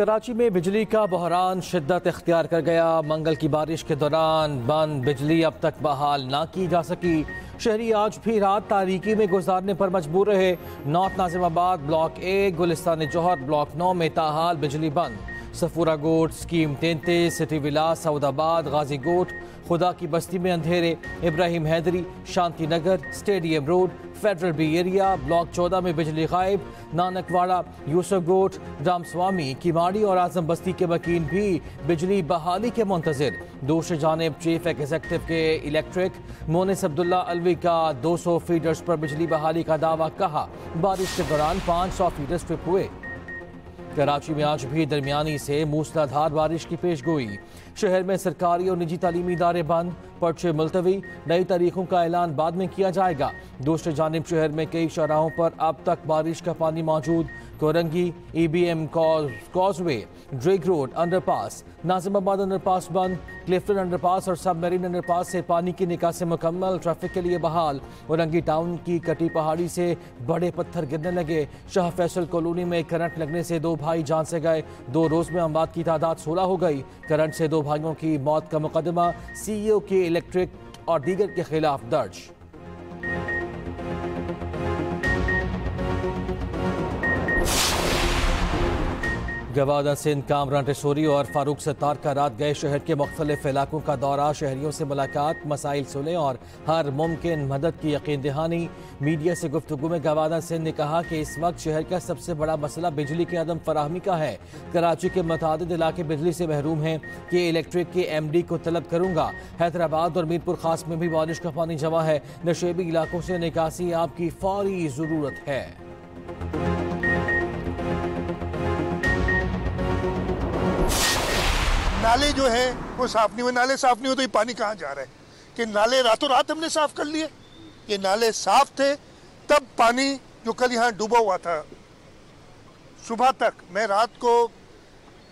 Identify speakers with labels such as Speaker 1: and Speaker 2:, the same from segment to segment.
Speaker 1: कराची में बिजली का बहरान शिद्दत इख्तियार कर गया। मंगल की बारिश के दौरान बंद बिजली अब तक बहाल ना की जा सकी। शहरी आज भी रात तारीकी में गुजारने पर मजबूर रहे। North Nazimabad Block A, Gulistan Johar Block 9 में ताहाल बिजली बंद। Safoora Goth, Scheme 33, City Villa, Saudabad, Ghazi Goth, खुदा की बस्ती में अंधेरे, Ibrahim Hyderi, Shanti Nagar, Stadium Road, Federal B Area, Block 14 में बिजली गायब। नानकवाड़ा, यूसुफ गोट, रामस्वामी, किमाड़ी और आजम बस्ती के वकील भी बिजली बहाली के मुंतजिर। दूसरी जानिब चीफ एग्जीक्यूटिव के इलेक्ट्रिक मोनिस अब्दुल्ला अलवी का 200 फीडर्स पर बिजली बहाली का दावा। कहा बारिश के दौरान 500 फीडर स्ट्रिप हुए। कराची में आज भी दरमियानी से मूसलाधार बारिश की पेशगोई। शहर में सरकारी और निजी तालीमी इदारे बंद, पर्चे मुलतवी। नई तारीखों का ऐलान बाद में किया जाएगा। दूसरी जानिब शहर में कई शहराहों पर अब तक बारिश का पानी मौजूद। Korangi, EBM causeway, Drake road underpass, Nazimabad underpass बंद। क्लिफ्टन अंडरपास और सबमरीन अंडरपास से पानी की निकासी मुकम्मल, ट्रैफिक के लिए बहाल। कोरंगी टाउन की कटी पहाड़ी से बड़े पत्थर गिरने लगे। शाह फैसल कॉलोनी में करंट लगने से 2 भाई जान से गए। 2 रोज में अमवात की तादाद 16 हो गई। करंट से 2 भाइयों की मौत का मुकदमा CEO के इलेक्ट्रिक और दीगर के खिलाफ दर्ज। गवादा सिंध, कामरान टेसोरी और फारूक सत्तार का रात गए शहर के मुख्तलिफ इलाकों का दौरा। शहरियों से मुलाकात, मसाइल सुने और हर मुमकिन मदद की यकीन दहानी। मीडिया से गुफ्तगू में गवादा सिंध ने कहा कि इस वक्त शहर का सबसे बड़ा मसला बिजली की अदम फराहमी का है। कराची के मुतादिद इलाके बिजली से महरूम हैं कि इलेक्ट्रिक के MD को तलब करूंगा। हैदराबाद और मीरपुर खास में भी बारिश का पानी जमा है। नशेबी इलाकों से निकासी आपकी फौरी जरूरत है।
Speaker 2: नाले जो है वो साफ नहीं हुए। नाले साफ नहीं हो तो ये पानी कहाँ जा रहा है? कि नाले रातों रात हमने साफ कर लिए? ये नाले साफ थे तब पानी जो कल यहाँ डूबा हुआ था सुबह तक, मैं रात को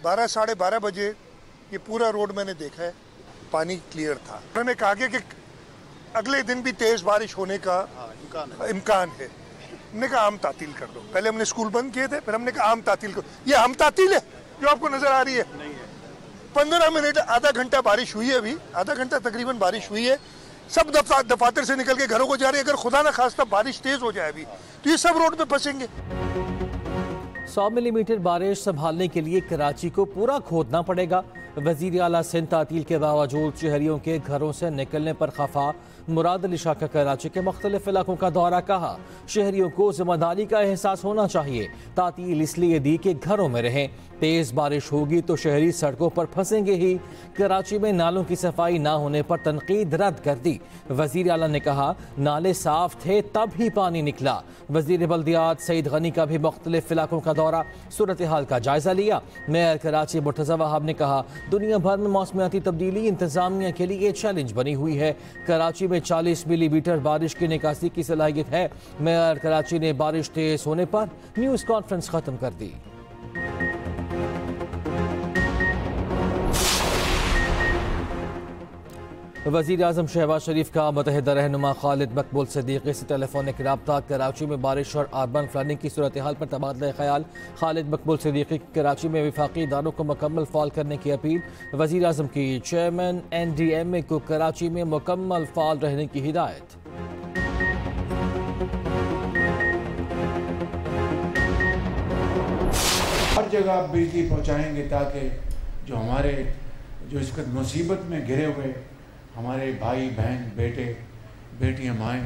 Speaker 2: 12 साढ़े 12 बजे ये पूरा रोड मैंने देखा है, पानी क्लियर था। उन्होंने कहा कि अगले दिन भी तेज बारिश होने का इम्कान है। हमने कहा आम तातील कर दो। पहले हमने स्कूल बंद किए थे, फिर हमने कहा आम तातील करो। ये आम तातील है जो आपको नजर आ रही है? नहीं है। 15 मिनट, आधा घंटा बारिश हुई है। अभी आधा घंटा तकरीबन बारिश हुई है। सब दफातर से निकल के घरों को जा रही है। अगर खुदा ना खास्ता बारिश तेज हो जाए अभी तो ये सब रोड पे फंसेंगे।
Speaker 1: 100 मिलीमीटर बारिश संभालने के लिए कराची को पूरा खोदना पड़ेगा। वजीर आला सिंध तातील के बावजूद शहरियों के घरों से निकलने पर खफा। मुराद अली शाह का कराची के मुख्तलिफ इलाकों का दौरा। कहा शहरियों को जिम्मेदारी का एहसास होना चाहिए। तातील इसलिए दी कि घरों में रहें। तेज बारिश होगी तो शहरी सड़कों पर फंसेंगे ही। कराची में नालों की सफाई ना होने पर तनकीद रद्द कर दी। वजीर आला ने कहा नाले साफ थे तब ही पानी निकला। वजीर बल्दियात सईद गनी का भी मुख्तलिफ इलाकों का दौरा, सूरत हाल का जायजा लिया। मेयर कराची मुर्तज़ा वहाब ने कहा दुनिया भर में मौसमियाती तब्दीली इंतजामिया के लिए चैलेंज बनी हुई है। कराची में 40 मिलीमीटर बारिश की निकासी की सलाहियत है। मेयर कराची ने बारिश तेज होने पर न्यूज़ कॉन्फ्रेंस खत्म कर दी। वज़ीर आज़म शहबाज शरीफ का मुतहदा रहनुमा खालिद मकबूल सिद्दीकी से टेलीफोनिक रब्ता। कराची में बारिश और अर्बन फ्लडिंग की सूरत हाल पर तबादला ख्याल। खालिद मकबूल सिद्दीकी कराची में वफाकी इदारों को मुकम्मल फाल करने की अपील। वज़ीर आज़म की चेयरमैन NDMA को कराची में मुकम्मल फाल रहने की हिदायत।
Speaker 3: हर जगह बिजली पहुँचाएँगे ताकि जो इस वक्त मुसीबत में घिरे हुए हमारे भाई बहन बेटे बेटियां माएँ,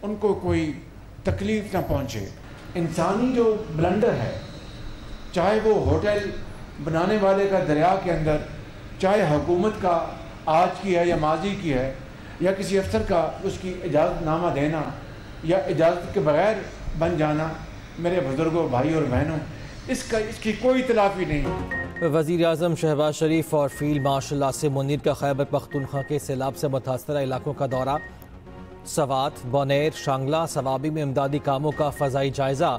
Speaker 3: उनको कोई तकलीफ ना पहुँचे। इंसानी जो ब्लंडर है, चाहे वो होटल बनाने वाले का दरिया के अंदर, चाहे हुकूमत का आज की है या माजी की है, या किसी अफसर का उसकी इजाज़तनामा देना या इजाज़त के बगैर बन जाना, मेरे बुजुर्गों भाई और बहनों, इसकी कोई तलाफी नहीं।
Speaker 1: वज़ीर आज़म शहबाज शरीफ और फील्ड मार्शल आसिम मुनीर का खैबर पख्तूनख्वा के सैलाब से मुतासरा इलाकों का दौरा। सवात, बोनेर, शांगला, सवाबी में इमदादी कामों का फ़ज़ाई जायज़ा।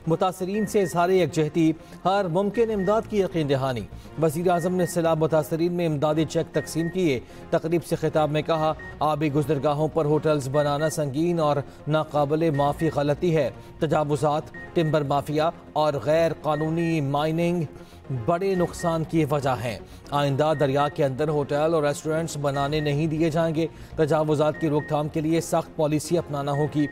Speaker 1: मुतासरीन से इजहार यकजहती, हर मुमकिन इमदाद की यकीन दहानी। वज़ीर आज़म ने सैलाब मुतासरीन में इमदादी चेक तकसीम किए। तकरीब से खिताब में कहा, आबी गुज़रगाहों पर होटल्स बनाना संगीन और नाकाबिले माफ़ी गलती है। तजावुज़ात, टिम्बर माफिया और गैर कानूनी माइनिंग बड़े नुकसान की वजह हैं। आइंदा दरिया के अंदर होटल और रेस्टोरेंट्स बनाने नहीं दिए जाएंगे। तजावुज़ात की रोकथाम के लिए सख्त पॉलिसी अपनाना होगी।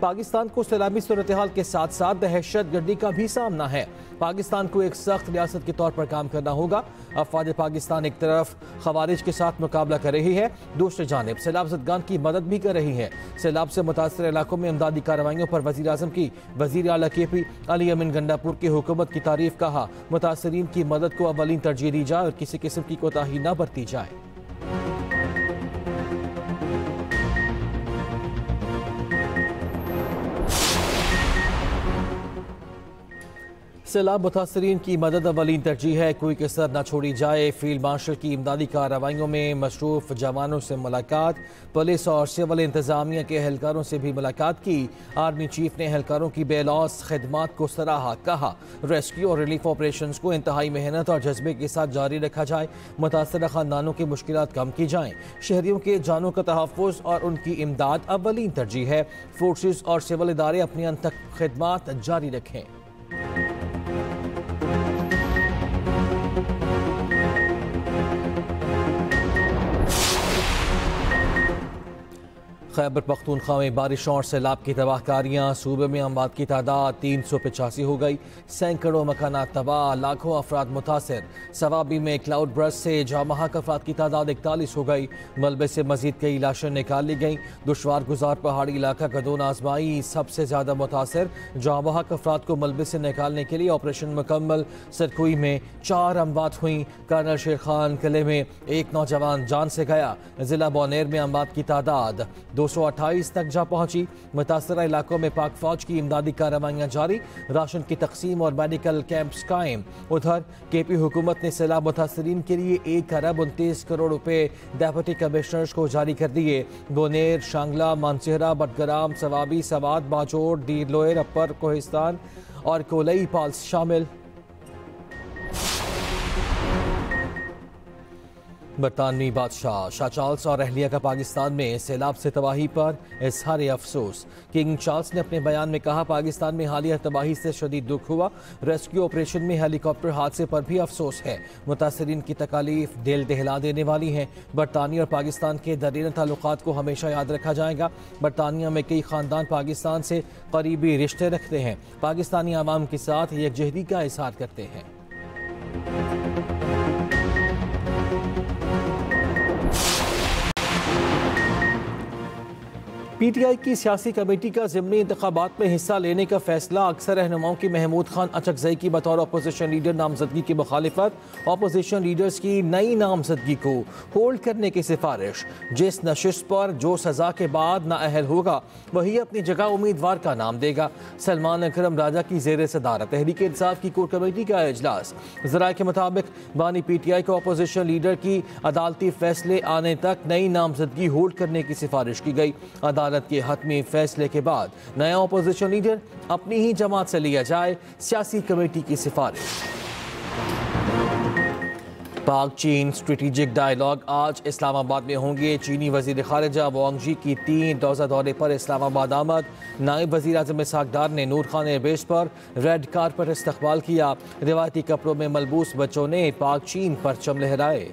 Speaker 1: पाकिस्तान को सैलाबी सूरत हाल के साथ साथ दहशत गर्दी का भी सामना है। पाकिस्तान को एक सख्त रियासत के तौर पर काम करना होगा। अफवाज पाकिस्तान एक तरफ खवारिज के साथ मुकाबला कर रही है, दूसरी जानिब सैलाब ज़दगान की मदद भी कर रही है। सैलाब से मुतासर इलाकों में इमदादी कार्रवाइयों पर वज़ीर आज़म की वज़ीर आला KP अली अमीन गंडापुर की हुकूमत की तारीफ। कहा, मुतासरीन की मदद को अवलीन तरजीह दी जाए और किसी किस्म की कोताही न बरती जाए। सैलाब मुतासरीन की मदद अवलीन तरजीह है, कोई कसर न छोड़ी जाए। फील्ड मार्शल की इमदादी कार्रवाइयों में मशरूफ जवानों से मुलाकात। पुलिस और सिविल इंतजामिया के एहलकारों से भी मुलाकात की। आर्मी चीफ ने एहलकारों की बेलौस खिदमात को सराहा। कहा, रेस्क्यू और रिलीफ ऑपरेशंस को इंतहाई मेहनत और जज्बे के साथ जारी रखा जाए। मुतासरा खानदानों की मुश्किलात कम की जाएँ। शहरियों के जानों का तहफ़्फ़ुज़ और उनकी इमदाद अवलीन तरजीह है। फोर्सेस और सिविल इदारे अपनी अंत तक खिदमात जारी रखें। खैबर पख्तूनख्वा में बारिशों और सैलाब की तबाहकारियाँ। सूबे में अमवात की तादाद 385 हो गई। सैकड़ों मकानात तबाह, लाखों अफराद मुतासर। सवाबी में क्लाउड ब्रस्ट से जामहाक अफराद की तादाद 41 हो गई। मलबे से मजीद कई लाशें निकाल ली गईं। दुश्वार गुजार पहाड़ी इलाका कदोन आजमाई सबसे ज़्यादा मुतासर। जामहाक अफराद को मलबे से निकालने के लिए ऑपरेशन मुकम्मल। सरकुई में 4 अमवात हुई। कर्नल शेर खान किले में एक नौजवान जान से गया। जिला बौनेर में अमवात की तादाद 228 तक जा पहुंची। मुतासरा इलाकों में पाक फौज की इमदादी कार्रवाइयाँ जारी। राशन की तकसीम और मेडिकल कैंप्स कायम। उधर KP हुकूमत ने सैलाब मुतासरीन के लिए 1 अरब 29 करोड़ रुपए डेप्यूटी कमिश्नर्स को जारी कर दिए। बोनेर, शांगला, मानसेहरा, बटग्राम, सवाबी, सवात, बाजोड़, डीर लोयर, अपर कोहिस्तान और कोलई पाल्स शामिल। बरतानवी बादशाह शाह चार्ल्स और अहलिया का पाकिस्तान में सैलाब से तबाही पर इजहार अफसोस। किंग चार्ल्स ने अपने बयान में कहा, पाकिस्तान में हालिया तबाही से शदीद दुख हुआ। रेस्क्यू ऑपरेशन में हेलीकॉप्टर हादसे पर भी अफसोस है। मुतासरीन की तकालीफ दिल दहला देने वाली हैं। बरतानिया और पाकिस्तान के दरीन ताल्लुकात को हमेशा याद रखा जाएगा। बरतानिया में कई ख़ानदान पाकिस्तान से करीबी रिश्ते रखते हैं। पाकिस्तानी आवाम के साथ यकजहती का इजहार करते हैं। PTI की सियासी कमेटी का ज़िमनी इंतखाबात में हिस्सा लेने का फैसला। अक्सर रहनुमाओं की महमूद खान अचकज़ई की बतौर अपोजिशन लीडर नामजदगी की मुखालिफत। अपोजिशन लीडर्स की नई नामजदगी को होल्ड करने की सिफारिश। जिस नशिस्त पर जो सज़ा के बाद नाअहल होगा वही अपनी जगह उम्मीदवार का नाम देगा। सलमान अकरम राजा की ज़ेर सदारत तहरीक इंसाफ की कोर कमेटी का इजलास। ज़राए के मुताबिक बानी PTI को अपोजिशन लीडर की अदालती फैसले आने तक नई नामजदगी होल्ड करने की सिफारिश की गई। अदालत के हतमी फैसले के बाद नया अपोजिशन लीडर अपनी ही जमात से लिया जाए, सियासी कमेटी की सिफारिश। पाक चीन स्ट्रेटेजिक डायलॉग आज इस्लामाबाद में होंगे। चीनी वजीर खारिजा वांग यी की 3 रोज़ा दौरे पर इस्लामाबाद आमद। नायब वजीर आज़म इसहाक डार ने नूर खान एयरबेस पर रेड कारपेट इस्तकबाल किया। रिवायती कपड़ों में मलबूस बच्चों ने पाक चीन परचम लहराए।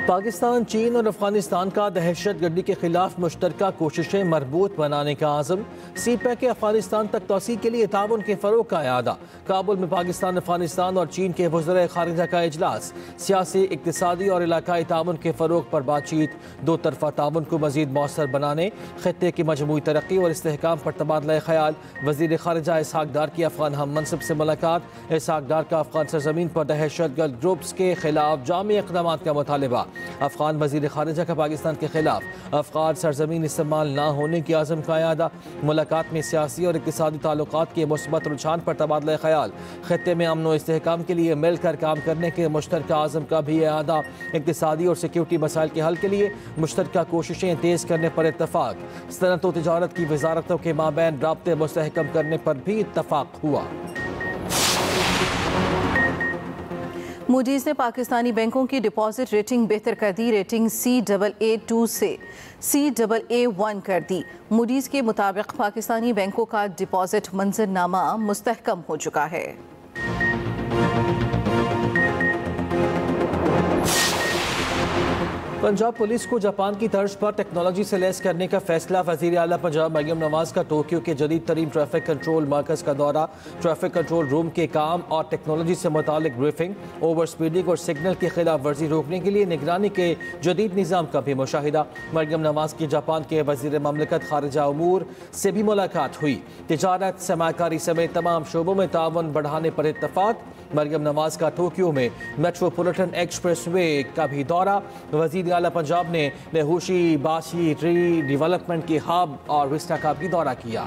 Speaker 1: पाकिस्तान, चीन और अफगानिस्तान का दहशत गर्दी के खिलाफ मुश्तरका कोशिशें मरबूत बनाने का आज़म। CPEC के अफगानिस्तान तक तोसी के लिए ताउन के फ़रोग़ का इरादा। काबुल में पाकिस्तान, अफगानिस्तान और चीन के वज़ीर ख़ारिजा का इजलास। सियासी, इक़्तिसादी और इलाकाई ताउन के फ़रोग़ पर बातचीत। दो तरफ़ा ताउन को मज़ीद मौसर बनाने, ख़ित्ते की मजमूई तरक्की और इस्तेहकाम पर तबादला ख़याल। वज़ीर ख़ारिजा इसहाक डार की अफ़गान हम मनसब से मुलाकात। इसहाक डार का अफ़गान सरज़मीन पर दहशत गर्द ग्रुप्स के खिलाफ जामी इक़दामात का मुतालबा। अफगान वज़ीर ख़ारिजा का पाकिस्तान के खिलाफ अफगान सरजमीन इस्तेमाल न होने की आज़म का यादा। मुलाकात में सियासी और इक़्तिसादी ताल्लुकात के मुस्बत रुझान पर तबादला ख्याल। खित्ते में अमन व इस्तेहकाम के लिए मिलकर काम करने के मुश्तरका आज़म का भी यादा। इक़्तिसादी और सिक्योरिटी मसाइल के हल के लिए मुश्तरका कोशिशें तेज़ करने पर इत्तफाक। सनअत व तिजारत की वजारतों के माबैन राब्ते मुस्तहकम करने पर भी इत्तफाक हुआ।
Speaker 4: मूडीज़ ने पाकिस्तानी बैंकों की डिपॉजिट रेटिंग बेहतर कर दी। रेटिंग CAA2 से CAA1 कर दी। मूडीज़ के मुताबिक पाकिस्तानी बैंकों का डिपॉजिट मंजरनामा मुस्तहकम हो चुका है।
Speaker 1: पंजाब पुलिस को जापान की तर्ज पर टेक्नोलॉजी से लैस करने का फैसला। वज़ीर आला पंजाब मरियम नवाज का टोक्यो के जदीद तरीन ट्रैफिक कंट्रोल मरकज़ का दौरा। ट्रैफिक कंट्रोल रूम के काम और टेक्नोलॉजी से मुतालिक ब्रीफिंग। ओवर स्पीडिंग और सिग्नल की खिलाफ वर्जी रोकने के लिए निगरानी के जदीद निज़ाम का भी मुशाहिदा। मरियम नवाज की जापान के वज़ीर ममलकत खारिजा उमूर से भी मुलाकात हुई। तिजारत सरमाकारी समेत तमाम शोबों में तावन बढ़ाने पर इत्तफाक। मरियम नवाज का टोक्यो में मेट्रोपॉलिटन एक्सप्रेस वे का भी दौरा। वज़ीर आला पंजाब ने नेहूशी बाशी री डेवलपमेंट की हब और विस्टा का भी दौरा किया।